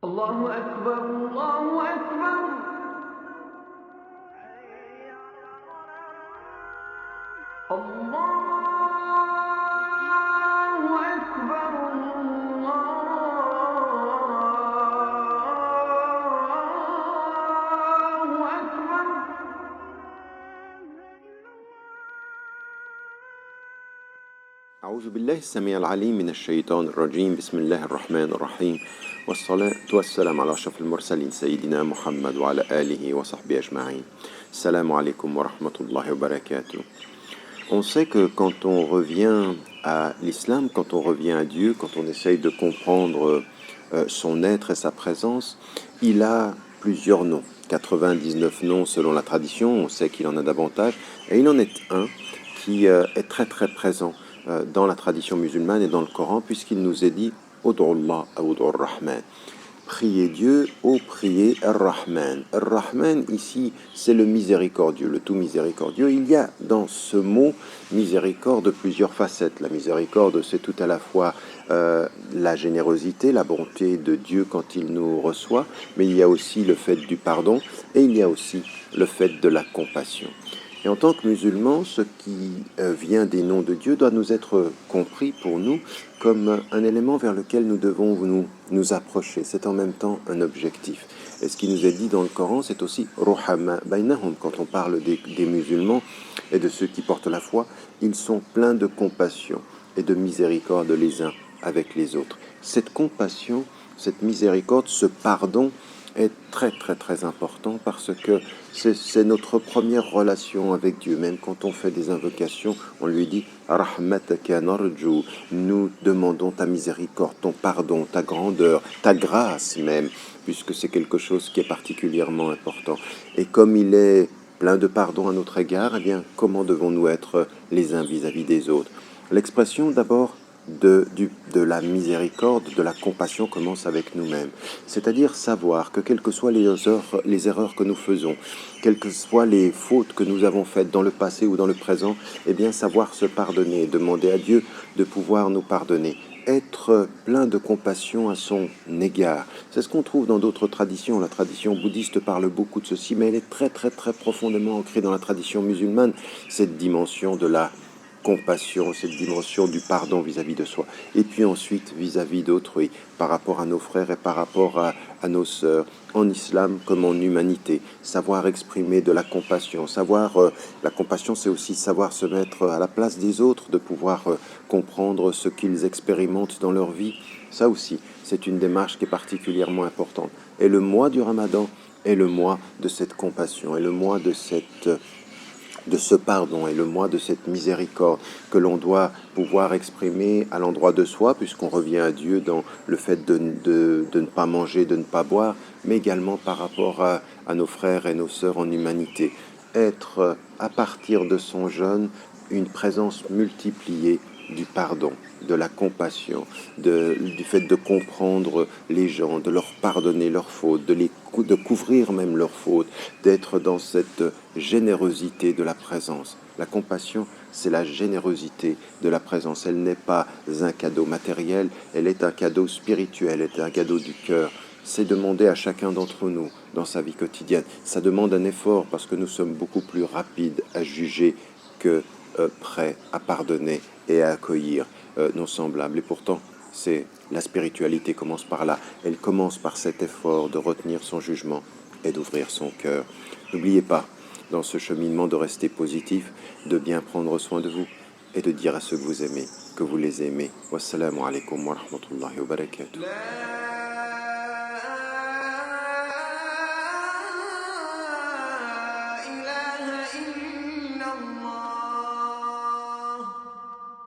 الله أكبر الله أكبر الله أكبر الله أكبر. أعوذ بالله السميع العليم من الشيطان الرجيم. بسم الله الرحمن الرحيم، والصلاة والسلام على أشرف المرسلين سيدنا محمد وعلى آله وصحبه أجمعين. Salam alaikum wa rahmatullahi wa barakatuh. On sait que quand on revient à l'islam, quand on revient à Dieu, quand on essaye de comprendre son être et sa présence, il a plusieurs noms, 99 noms selon la tradition, on sait qu'il en a davantage, et il en est un qui est très très présent dans la tradition musulmane et dans le Coran, puisqu'il nous est dit « Ud'ullah ou Ud'ur-Rahman ». Priez Dieu ou priez Ar-Rahman. Ar-Rahman, ici, c'est le miséricordieux, le tout miséricordieux. Il y a dans ce mot miséricorde plusieurs facettes. La miséricorde, c'est tout à la fois la générosité, la bonté de Dieu quand il nous reçoit, mais il y a aussi le fait du pardon et il y a aussi le fait de la compassion. Et en tant que musulmans, ce qui vient des noms de Dieu doit nous être compris pour nous comme un élément vers lequel nous devons nous approcher. C'est en même temps un objectif. Et ce qui nous est dit dans le Coran, c'est aussi « Ruhama bainahum ». Quand on parle des musulmans et de ceux qui portent la foi, ils sont pleins de compassion et de miséricorde les uns avec les autres. Cette compassion, cette miséricorde, ce pardon est très très très important parce que c'est notre première relation avec Dieu. Même quand on fait des invocations, on lui dit Rahmataka narju, nous demandons ta miséricorde, ton pardon, ta grandeur, ta grâce même, puisque c'est quelque chose qui est particulièrement important. Et comme il est plein de pardon à notre égard, eh bien, comment devons-nous être les uns vis-à-vis des autres? L'expression d'abord de la miséricorde, de la compassion commence avec nous-mêmes. C'est-à-dire savoir que quelles que soient les erreurs que nous faisons, quelles que soient les fautes que nous avons faites dans le passé ou dans le présent, eh bien savoir se pardonner, demander à Dieu de pouvoir nous pardonner. Être plein de compassion à son égard. C'est ce qu'on trouve dans d'autres traditions. La tradition bouddhiste parle beaucoup de ceci, mais elle est très très très profondément ancrée dans la tradition musulmane, cette dimension de la compassion, cette dimension du pardon vis-à-vis de soi. Et puis ensuite vis-à-vis d'autrui, par rapport à nos frères et par rapport à nos sœurs, en islam comme en humanité. Savoir exprimer de la compassion. La compassion, c'est aussi savoir se mettre à la place des autres, de pouvoir comprendre ce qu'ils expérimentent dans leur vie. Ça aussi, c'est une démarche qui est particulièrement importante. Et le mois du Ramadan est le mois de cette compassion, et le mois de ce pardon et le mois de cette miséricorde que l'on doit pouvoir exprimer à l'endroit de soi, puisqu'on revient à Dieu dans le fait de ne pas manger, de ne pas boire, mais également par rapport à nos frères et nos sœurs en humanité. Être, à partir de son jeûne, une présence multipliée du pardon, de la compassion, du fait de comprendre les gens, de leur pardonner leurs fautes, de couvrir même leurs fautes, d'être dans cette générosité de la présence. La compassion, c'est la générosité de la présence. Elle n'est pas un cadeau matériel, elle est un cadeau spirituel, elle est un cadeau du cœur. C'est demander à chacun d'entre nous dans sa vie quotidienne. Ça demande un effort parce que nous sommes beaucoup plus rapides à juger que prêts à pardonner et à accueillir nos semblables. Et pourtant, la spiritualité commence par là. Elle commence par cet effort de retenir son jugement et d'ouvrir son cœur. N'oubliez pas, dans ce cheminement, de rester positif, de bien prendre soin de vous et de dire à ceux que vous aimez que vous les aimez. Wassalamu alaikum wa rahmatullahi wa barakatuh.